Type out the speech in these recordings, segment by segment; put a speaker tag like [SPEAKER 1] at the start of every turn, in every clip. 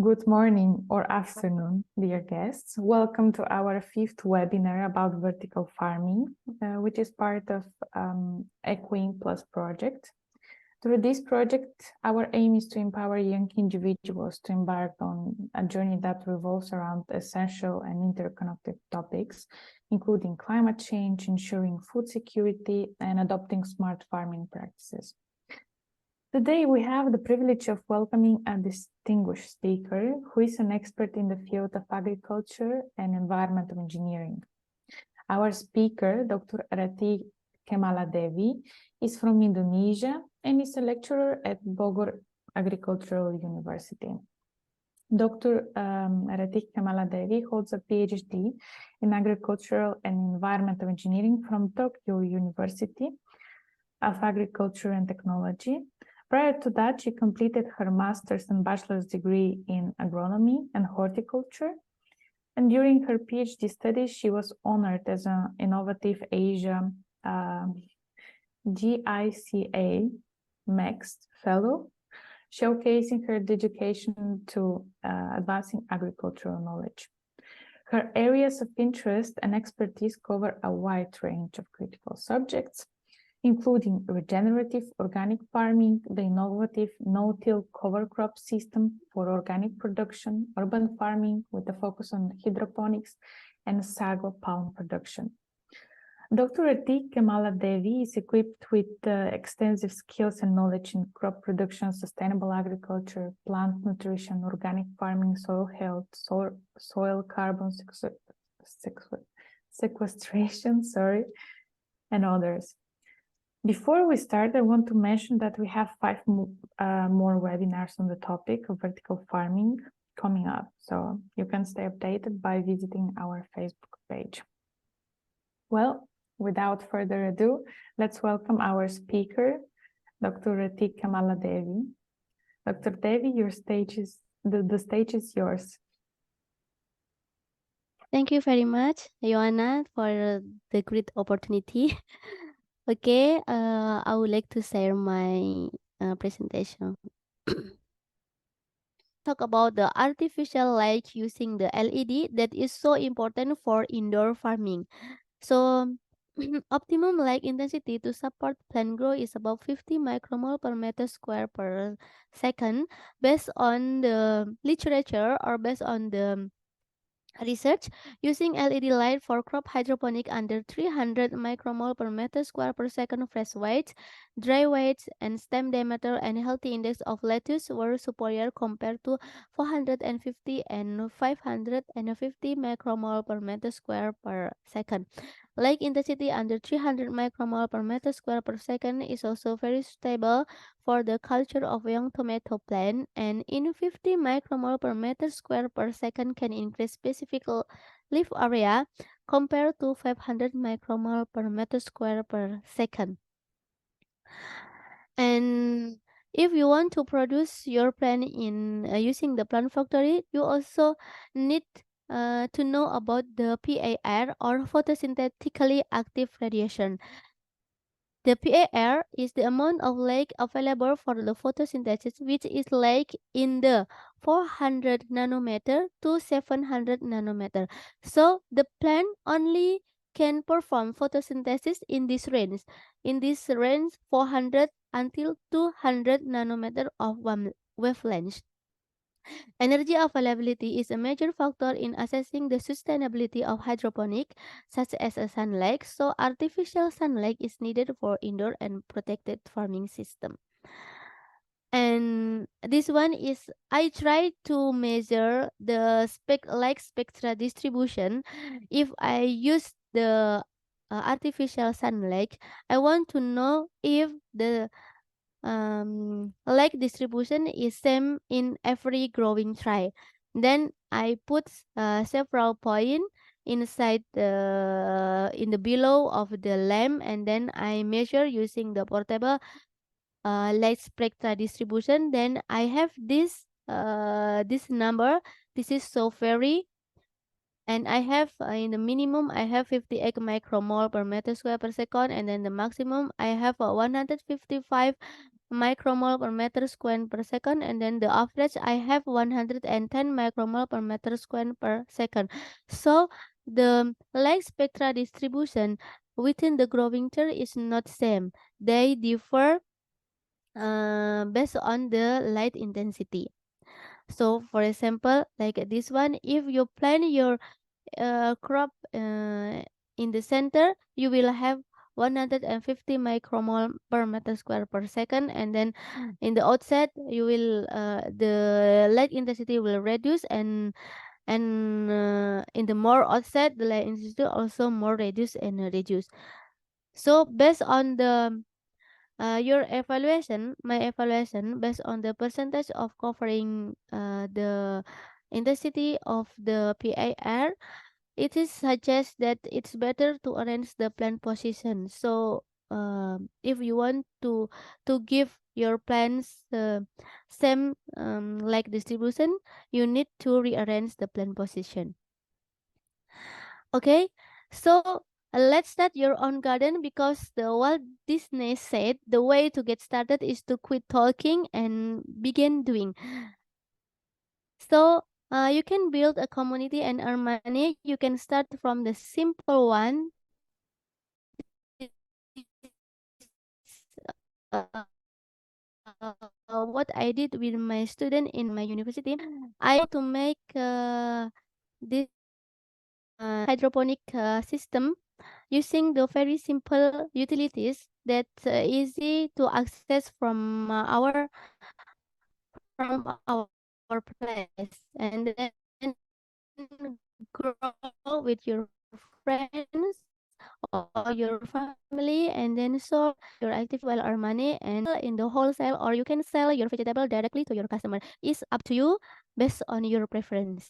[SPEAKER 1] Good morning or afternoon, dear guests. Welcome to our 5th webinar about vertical farming, which is part of Equine Plus project. Through this project, our aim is to empower young individuals to embark on a journey that revolves around essential and interconnected topics, including climate change, ensuring food security, and adopting smart farming practices. Today, we have the privilege of welcoming a distinguished speaker who is an expert in the field of agriculture and environmental engineering. Our speaker, Dr. Ratih Kemala Dewi, is from Indonesia and is a lecturer at Bogor Agricultural University. Dr. Ratih Kemala Dewi holds a PhD in agricultural and environmental engineering from Tokyo University of Agriculture and Technology. Prior to that, she completed her master's and bachelor's degree in agronomy and horticulture. And during her PhD studies, she was honored as an Innovative Asia GICA Next Fellow, showcasing her dedication to advancing agricultural knowledge. Her areas of interest and expertise cover a wide range of critical subjects, including regenerative organic farming, the innovative no-till cover crop system for organic production, urban farming with a focus on hydroponics, and sago palm production. Dr. Ratih Kemala Dewi is equipped with extensive skills and knowledge in crop production, sustainable agriculture, plant nutrition, organic farming, soil health, soil carbon sequestration, and others. Before we start, I want to mention that we have 5 more webinars on the topic of vertical farming coming up, so you can stay updated by visiting our Facebook page. Well, without further ado, let's welcome our speaker, Dr. Ratih Kemala Dewi. Dr. Dewi, the stage is yours.
[SPEAKER 2] Thank you very much, Joanna, for the great opportunity. Okay, I would like to share my presentation. Talk about the artificial light using the LED that is so important for indoor farming. So, optimum light intensity to support plant growth is about 50 micromole per meter square per second, based on the literature or based on the research. Using LED light for crop hydroponic under 300 micromole per meter square per second fresh weight, dry weight, and stem diameter and healthy index of lettuce were superior compared to 450 and 550 micromole per meter square per second. Light intensity under 300 micromole per meter square per second is also very stable for the culture of young tomato plant, and in 50 micromole per meter square per second can increase specific leaf area compared to 500 micromole per meter square per second. And if you want to produce your plant in using the plant factory, you also need to know about the PAR or photosynthetically active radiation. The PAR is the amount of light available for the photosynthesis, which is like in the 400 nanometer to 700 nanometer. So the plant only can perform photosynthesis in this range. In this range, 400 until 200 nanometer of wavelength. Energy availability is a major factor in assessing the sustainability of hydroponic, such as a sunlight, so artificial sunlight is needed for indoor and protected farming system. And this one is, I try to measure the light spectra distribution. If I use the artificial sunlight, I want to know if the light distribution is same in every growing tray. Then I put several points inside in the below of the lamp, and then I measure using the portable light spectra distribution. Then I have this number. This is so very. And I have in the minimum I have 58 micromole per meter square per second, and then the maximum I have 155 micromole per meter square per second, and then the average I have 110 micromole per meter square per second. So the light spectra distribution within the growing tree is not same. They differ based on the light intensity. So for example, like this one, if you plant your crop in the center, you will have 150 micromole per meter square per second, and then in the outside you will the light intensity will reduce, and in the more outside the light intensity also more reduce and reduce. So based on the your evaluation, my evaluation based on the percentage of covering the intensity of the PIR, it is suggest that it's better to arrange the plant position. So if you want to give your plants same like distribution, you need to rearrange the plant position. Okay, so let's start your own garden, because the Walt Disney said the way to get started is to quit talking and begin doing. So you can build a community and earn money. You can start from the simple one. What I did with my student in my university, I to make this hydroponic system using the very simple utilities that easy to access from our place, and then grow with your friends or your family, and then so your activity will earn money and in the wholesale, or you can sell your vegetable directly to your customer. It's up to you based on your preference.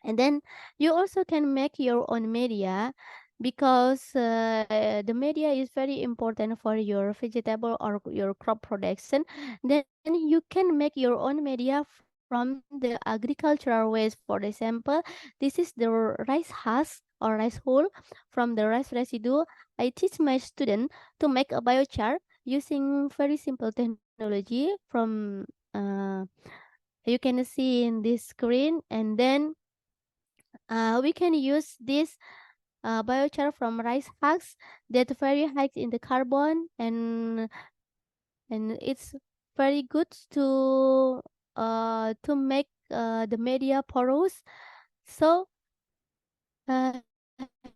[SPEAKER 2] And then you also can make your own media, because the media is very important for your vegetable or your crop production. Then you can make your own media from the agricultural waste. For example, this is the rice husk or rice hull from the rice residue. I teach my student to make a biochar using very simple technology from you can see in this screen. And then we can use this biochar from rice husks that very high in the carbon, and it's very good to make the media porous. So uh,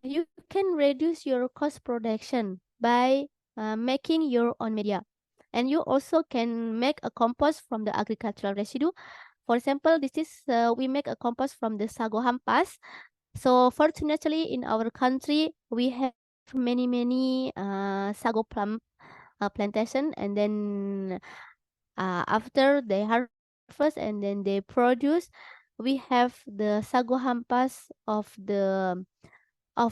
[SPEAKER 2] you can reduce your cost production by making your own media. And you also can make a compost from the agricultural residue. For example, this is we make a compost from the sago hampas. So fortunately, in our country, we have many sago plum plantation, and then after they harvest and then they produce, we have the sago hampas of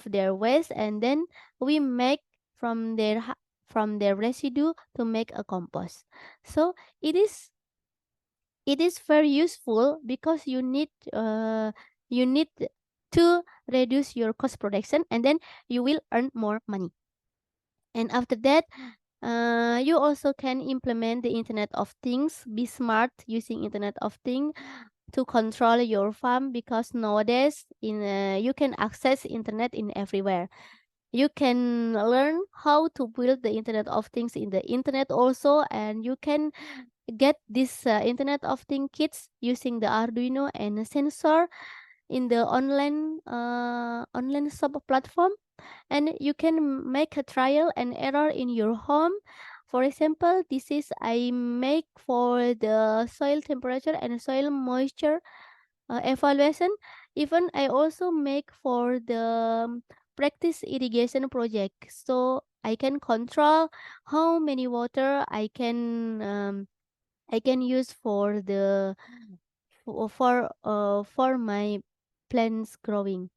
[SPEAKER 2] their waste, and then we make from from their residue to make a compost. So it is it is very useful, because you need to reduce your cost production, and then you will earn more money. And after that, you also can implement the Internet of Things. Be smart using Internet of Things to control your farm, because nowadays you can access internet in everywhere. You can learn how to build the Internet of Things in the internet also, and you can get this Internet of Things kits using the Arduino and a sensor in the online shop platform. And you can make a trial and error in your home. For example, this is I make for the soil temperature and soil moisture evaluation. Even I also make for the practice irrigation project, so I can control how many water I can use for the for my plants growing.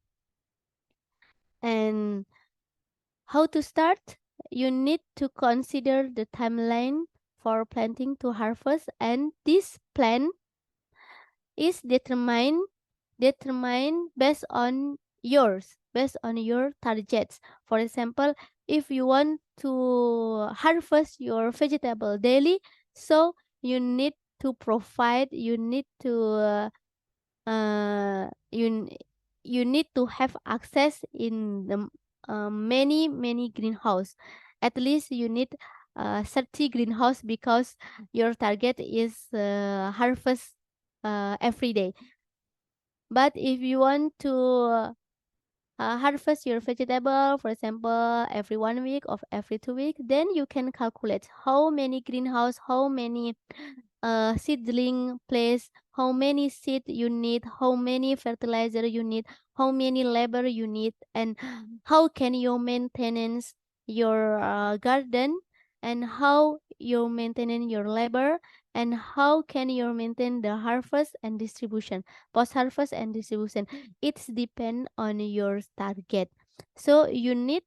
[SPEAKER 2] And how to start? You need to consider the timeline for planting to harvest, and this plan is determined based on your targets. For example, if you want to harvest your vegetable daily, so you need to provide, you need to have access in the many greenhouse. At least you need 30 greenhouse, because your target is harvest every day. But if you want to harvest your vegetable, for example, every 1 week or every 2 weeks, then you can calculate how many greenhouse, how many seedling place, how many seed you need, how many fertilizer you need, how many labor you need, and how can you maintenance your garden, and how you maintain your labor, and how can you maintain the harvest and distribution, post harvest and distribution. It's depend on your target. So you need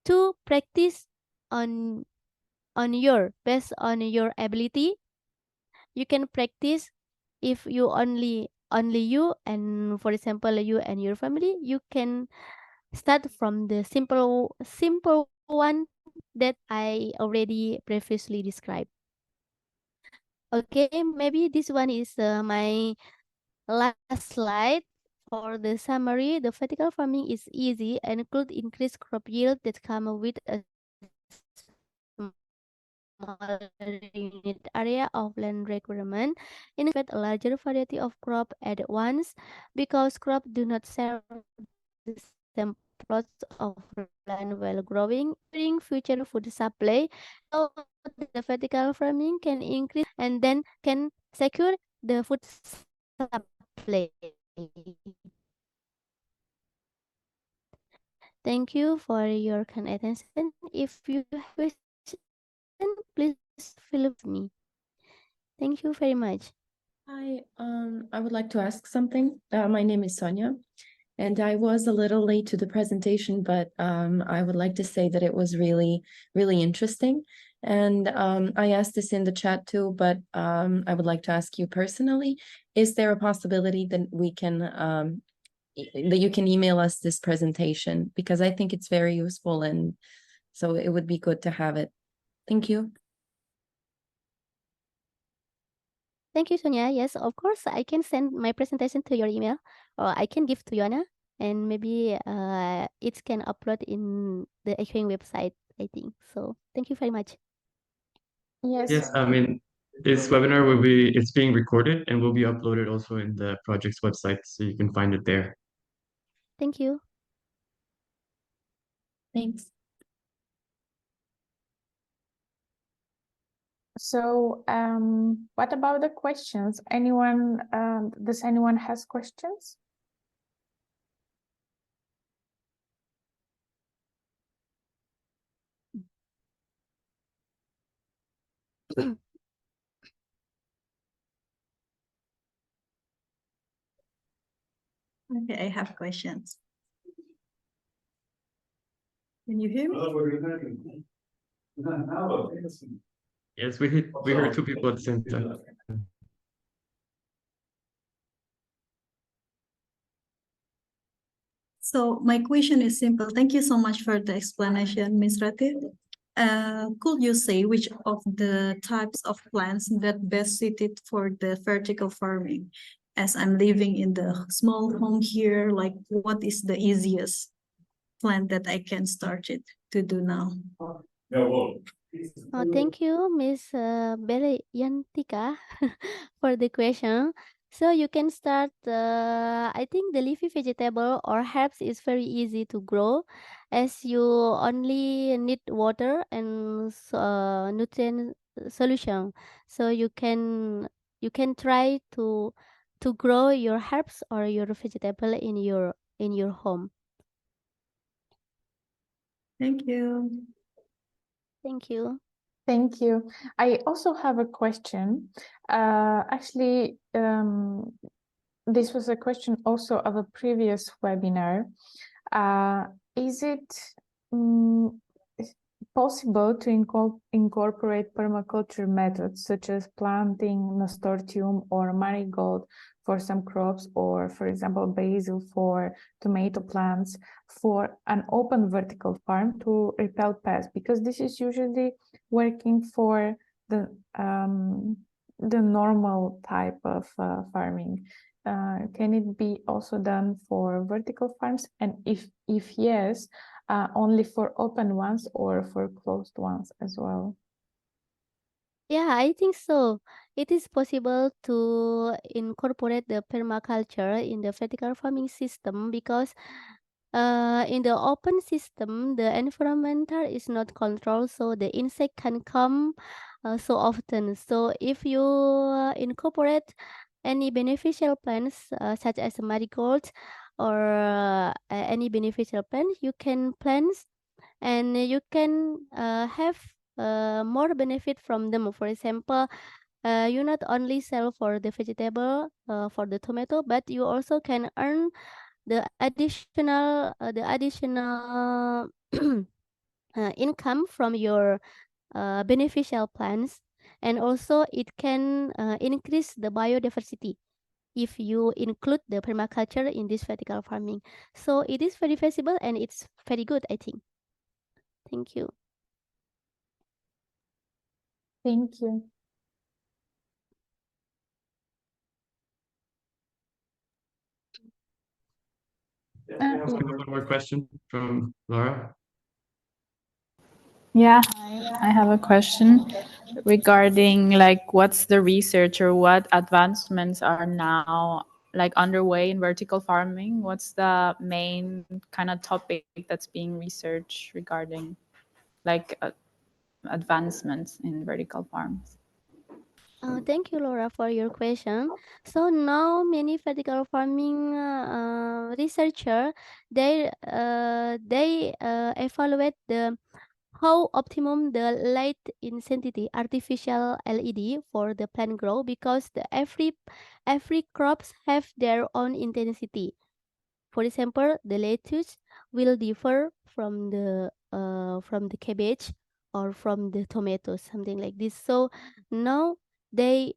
[SPEAKER 2] to practice on your based on your ability. You can practice if you only you, and for example you and your family, you can start from the simple one that I already previously described. Okay, maybe this one is my last slide. For the summary, the vertical farming is easy and could increase crop yield that come with a smaller unit area of land requirement. In fact, a larger variety of crop at once, because crops do not serve the same plots of land while growing, ensuring future food supply. So the vertical farming can increase and then can secure the food supply. Thank you for your kind attention. If you have questions, please feel with me. Thank you very much.
[SPEAKER 3] Hi, I would like to ask something. My name is Sonia, and I was a little late to the presentation, but I would like to say that it was really, really interesting. And I asked this in the chat too, but I would like to ask you personally, is there a possibility that we can that you can email us this presentation? Because I think it's very useful, and so it would be good to have it. Thank you.
[SPEAKER 2] Thank you, Sonia. Yes, of course, I can send my presentation to your email, or I can give to Yona, and maybe it can upload in the Echoing website, I think. So thank you very much.
[SPEAKER 1] Yes.
[SPEAKER 4] I mean, this webinar it's being recorded and will be uploaded also in the project's website, so you can find it there.
[SPEAKER 2] Thank you.
[SPEAKER 3] Thanks.
[SPEAKER 1] So, what about the questions? Anyone, does anyone has questions?
[SPEAKER 5] Okay, I have questions. Can you hear me?
[SPEAKER 4] Yes, we heard two people at the same time.
[SPEAKER 5] So my question is simple. Thank you so much for the explanation, Ms. Ratih. Could you say which of the types of plants that best suited for the vertical farming? As I'm living in the small home here, like what is the easiest plant that I can start it to do now?
[SPEAKER 2] Thank you, Miss Yantika, for the question. So you can start, I think the leafy vegetable or herbs is very easy to grow, as you only need water and nutrient solution. So you can try to grow your herbs or your vegetable in your home.
[SPEAKER 5] Thank you.
[SPEAKER 2] Thank you.
[SPEAKER 1] Thank you. I also have a question. Actually, this was a question also of a previous webinar. Is it possible to incorporate permaculture methods such as planting nasturtium or marigold for some crops, or for example basil for tomato plants, for an open vertical farm to repel pests? Because this is usually working for the normal type of farming. Can it be also done for vertical farms? And if yes, only for open ones or for closed ones as well?
[SPEAKER 2] Yeah, I think so. It is possible to incorporate the permaculture in the vertical farming system because in the open system, the environmental is not controlled, so the insect can come so often. So if you incorporate any beneficial plants such as marigold or any beneficial plant, you can plant and you can have more benefit from them. For example, you not only sell for the vegetable, for the tomato, but you also can earn the additional income from your beneficial plants, and also it can increase the biodiversity if you include the permaculture in this vertical farming. So it is very feasible and it's very good, I think. Thank you.
[SPEAKER 1] Thank you.
[SPEAKER 4] We have one more question from Laura.
[SPEAKER 6] Yeah, I have a question regarding like what's the research or what advancements are now like underway in vertical farming? What's the main kind of topic that's being researched regarding like advancements in vertical farms?
[SPEAKER 2] Thank you, Laura, for your question. So now many vertical farming researcher they evaluate the how optimum the light intensity artificial LED for the plant grow, because the every crops have their own intensity. For example, the lettuce will differ from the cabbage or from the tomatoes, something like this. So now they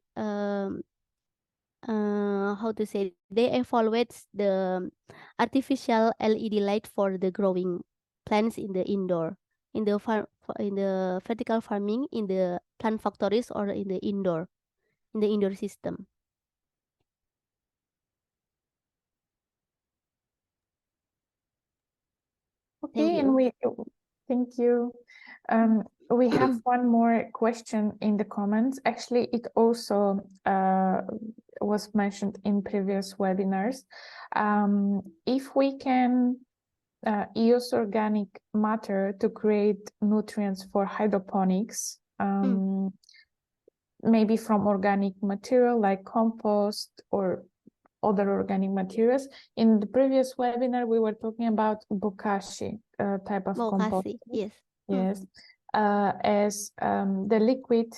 [SPEAKER 2] how to say, they evaluate the artificial LED light for the growing plants in the indoor, in the farm, in the vertical farming, in the plant factories, or in the indoor system.
[SPEAKER 1] Okay, and thank you. We have one more question in the comments. Actually, it also was mentioned in previous webinars. If we can use organic matter to create nutrients for hydroponics, maybe from organic material like compost or other organic materials. In the previous webinar, we were talking about bokashi type of compost.
[SPEAKER 2] Yes.
[SPEAKER 1] Yes. As the liquid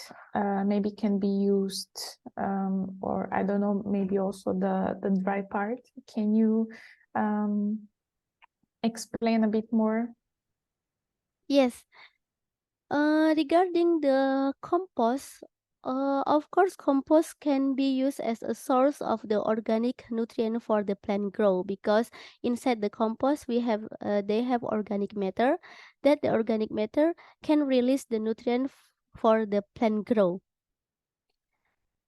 [SPEAKER 1] maybe can be used, or I don't know, maybe also the dry part. Can you explain a bit more?
[SPEAKER 2] Yes. Regarding the compost, of course, compost can be used as a source of the organic nutrient for the plant grow, because inside the compost we have they have organic matter, that the organic matter can release the nutrient for the plant grow.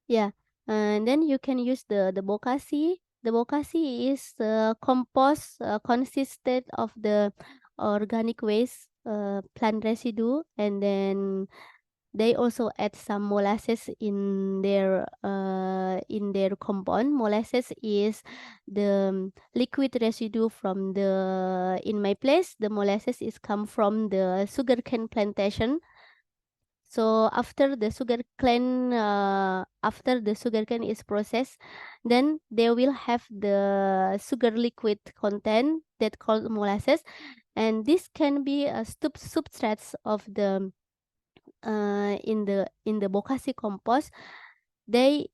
[SPEAKER 2] Yeah, and then you can use the bokashi. The bokashi is compost consisted of the organic waste, plant residue, and then they also add some molasses in their compound. Molasses is the liquid residue from the, in my place, the molasses is come from the sugarcane plantation. So after the sugarcane is processed, then they will have the sugar liquid content that called molasses, and this can be a substrates of the in the bokashi compost. They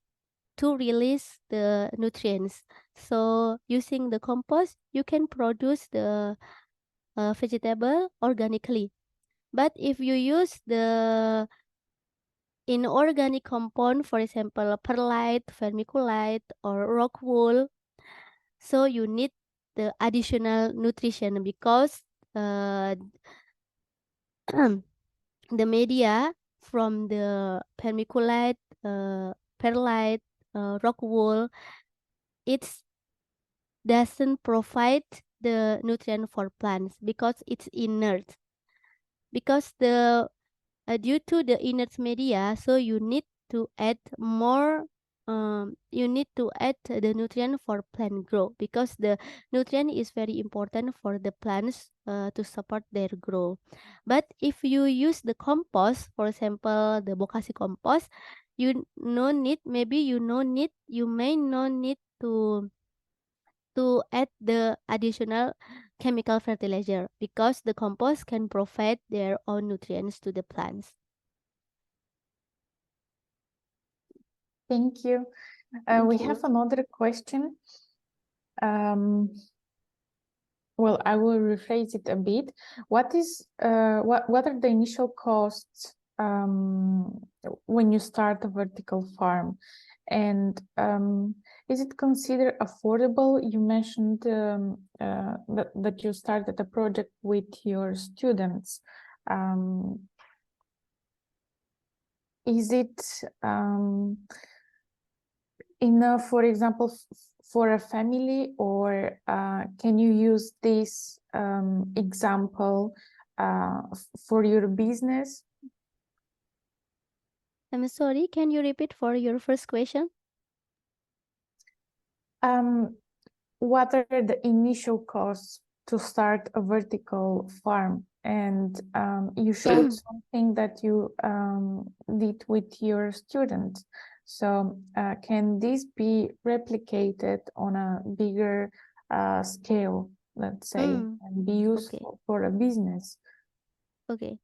[SPEAKER 2] to release the nutrients. So using the compost, you can produce the vegetable organically. But if you use the inorganic compound, for example, perlite, vermiculite, or rock wool, so you need the additional nutrition because the media from the vermiculite, perlite, rock wool, it doesn't provide the nutrient for plants because it's inert. Because due to the inert media, so you need to add more. You need to add the nutrient for plant growth because the nutrient is very important for the plants to support their growth. But if you use the compost, for example, the bokashi compost, you no need. Maybe you no need. You may not need to add the additional chemical fertilizer because the compost can provide their own nutrients to the plants.
[SPEAKER 1] Thank you. We have another question. Well, I will rephrase it a bit. What are the initial costs when you start a vertical farm? And is it considered affordable? You mentioned that you started a project with your students. Is it enough, for example, for a family, or can you use this example for your business?
[SPEAKER 2] I'm sorry, can you repeat for your first question?
[SPEAKER 1] What are the initial costs to start a vertical farm? And you showed something that you did with your students. So can this be replicated on a bigger scale, let's say, and be useful for a business?
[SPEAKER 2] Okay.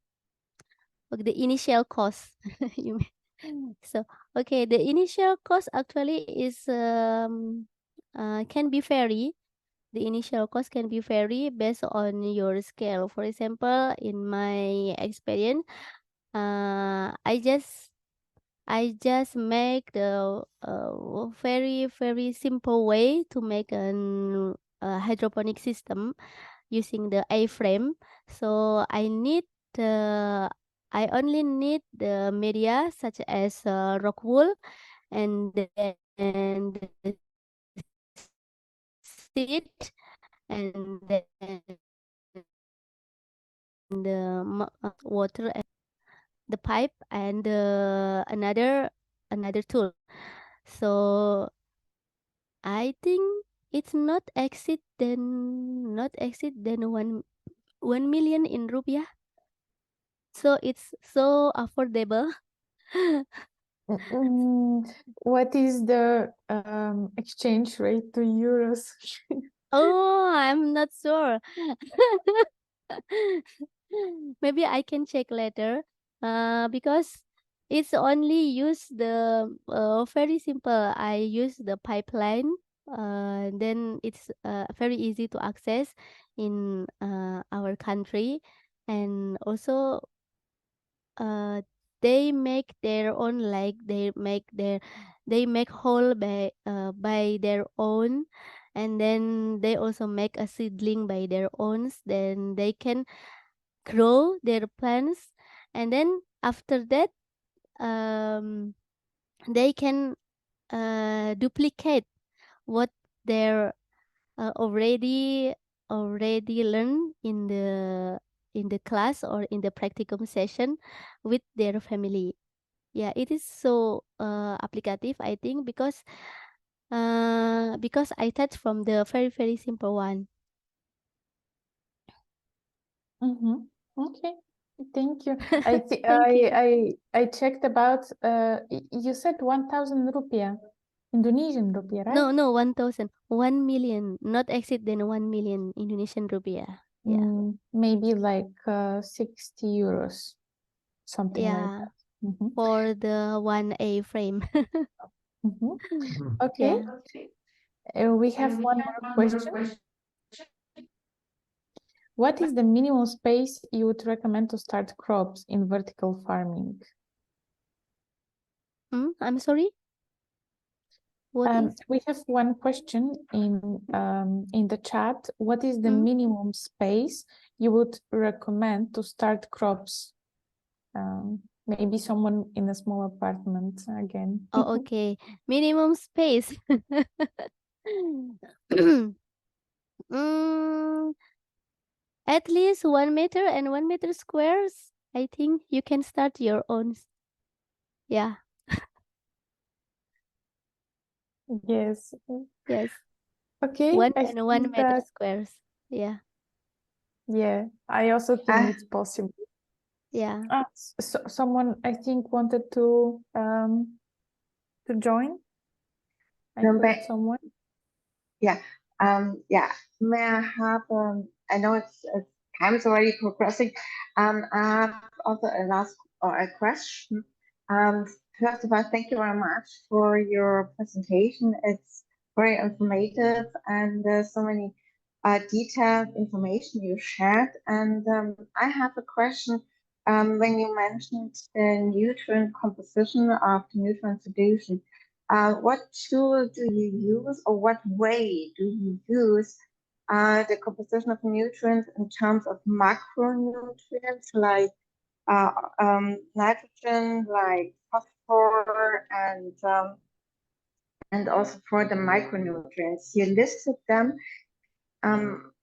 [SPEAKER 2] Okay, the initial cost. You so okay, the initial cost actually is can be vary. The initial cost can be vary based on your scale. For example, in my experience, I just make the very simple way to make an hydroponic system using the A-frame. So I only need the media such as rock wool and then the seed and then the water and the pipe and another tool. So I think it's not exceed than 1 million in rupiah. So it's so affordable.
[SPEAKER 1] What is the exchange rate to euros?
[SPEAKER 2] Oh, I'm not sure. Maybe I can check later. Because it's only use the very simple. I use the pipeline. Then it's very easy to access in our country, and also they make their own, like they make hole by their own, and then they also make a seedling by their own. Then they can grow their plants, and then after that they can duplicate what they're already learned in the class or in the practicum session with their family. Yeah, it is so applicative, I think, because I start from the very simple one.
[SPEAKER 1] Okay, thank you. I think
[SPEAKER 2] Thank you.
[SPEAKER 1] I checked about you said 1,000 rupiah, Indonesian rupiah, right?
[SPEAKER 2] No, 1,000, 1 million, not exceed than 1 million Indonesian rupiah. Yeah.
[SPEAKER 1] Maybe like 60 euros, something like
[SPEAKER 2] Yeah.
[SPEAKER 1] that.
[SPEAKER 2] For the 1A frame.
[SPEAKER 1] Okay.
[SPEAKER 2] Yeah.
[SPEAKER 1] We have one more question. What is the minimum space you would recommend to start crops in vertical farming?
[SPEAKER 2] I'm sorry. What is?
[SPEAKER 1] We have one question in the chat. What is the minimum space you would recommend to start crops? Maybe someone in a small apartment again.
[SPEAKER 2] Oh, okay. Minimum space. At least 1 meter and 1 meter squares. I think you can start your own. Yeah.
[SPEAKER 1] Yes.
[SPEAKER 2] Yes.
[SPEAKER 1] Okay.
[SPEAKER 2] 1
[SPEAKER 1] I
[SPEAKER 2] and 1
[SPEAKER 1] think
[SPEAKER 2] meter
[SPEAKER 1] that,
[SPEAKER 2] squares. Yeah.
[SPEAKER 1] yeah, I also think it's possible.
[SPEAKER 2] Yeah.
[SPEAKER 1] Someone I think wanted to join. I
[SPEAKER 7] No,
[SPEAKER 1] heard someone.
[SPEAKER 7] Yeah. May I have, I know it's time is already progressing. I have also a last or a question. First of all, thank you very much for your presentation. It's very informative and there's so many detailed information you shared. And I have a question. When you mentioned the nutrient composition of the nutrient solution, what tool do you use or what way do you use the composition of nutrients in terms of macronutrients like nitrogen, like phosphor, and also for the micronutrients? You listed them.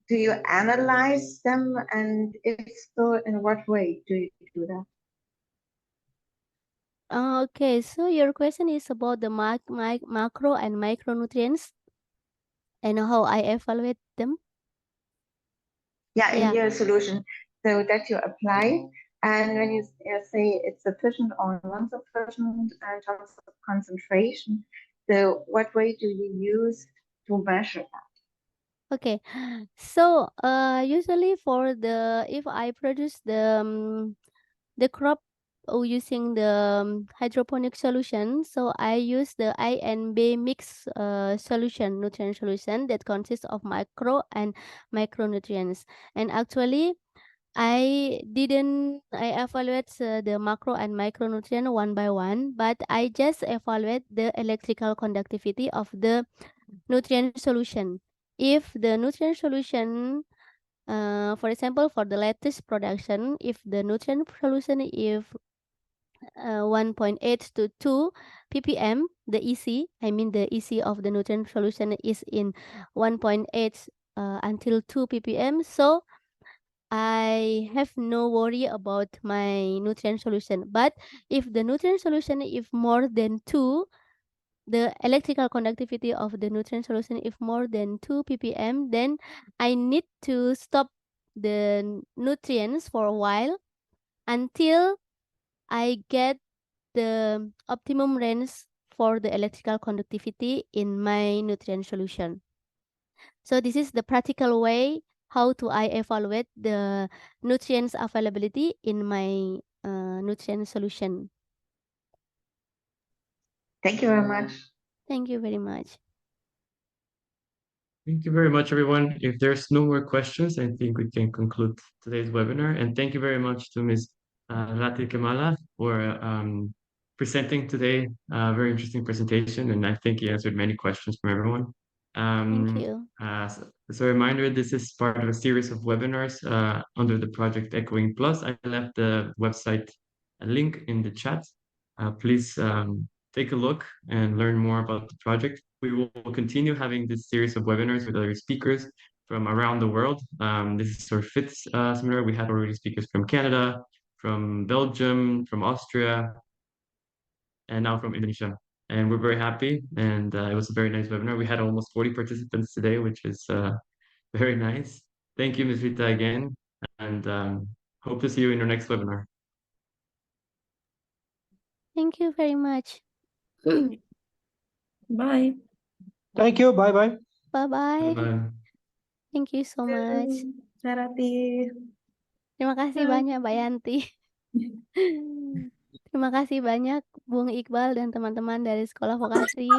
[SPEAKER 7] Do you analyze them, and if so, in what way do you do that?
[SPEAKER 2] Okay, so your question is about the macro and micronutrients and how I evaluate them.
[SPEAKER 7] Yeah, in your solution, so that you apply, and when you say it's sufficient or non-sufficient in terms of concentration, so what way do you use to measure that?
[SPEAKER 2] Okay, so usually for if I produce the crop using the hydroponic solution, so I use the A and B mix nutrient solution that consists of macro and micronutrients. And actually, I evaluate the macro and micronutrient one by one, but I just evaluate the electrical conductivity of the nutrient solution. If the nutrient solution, for example, for the lettuce production, if the nutrient solution is 1.8 to 2 ppm, the EC, I mean the EC of the nutrient solution is in 1.8 until 2 ppm. So I have no worry about my nutrient solution. But if the nutrient solution is more than 2, the electrical conductivity of the nutrient solution is more than 2 ppm, then I need to stop the nutrients for a while until I get the optimum range for the electrical conductivity in my nutrient solution. So this is the practical way how to I evaluate the nutrients availability in my nutrient solution.
[SPEAKER 7] Thank you very much.
[SPEAKER 2] Thank you very much.
[SPEAKER 4] Thank you very much, everyone. If there's no more questions, I think we can conclude today's webinar. And thank you very much to Ms. Ratih Kemala for presenting today. A very interesting presentation, and I think you answered many questions from everyone.
[SPEAKER 2] Thank you.
[SPEAKER 4] As a reminder, this is part of a series of webinars under the project Echoing Plus. I left the website link in the chat. Please take a look and learn more about the project. We will continue having this series of webinars with other speakers from around the world. This is our fifth seminar. We had already speakers from Canada, from Belgium, from Austria, and now from Indonesia. And we're very happy, and it was a very nice webinar. We had almost 40 participants today, which is very nice. Thank you, Ms. Rita, again, and hope to see you in our next webinar.
[SPEAKER 2] Thank you very much.
[SPEAKER 3] Bye.
[SPEAKER 8] Thank you. Bye-bye.
[SPEAKER 2] Bye-bye.
[SPEAKER 4] Bye-bye.
[SPEAKER 2] Thank you so much.
[SPEAKER 5] Ratih.
[SPEAKER 2] Terima kasih banyak, Mbak Yanti. Terima kasih banyak, Bung Iqbal dan teman-teman dari Sekolah Vokasi.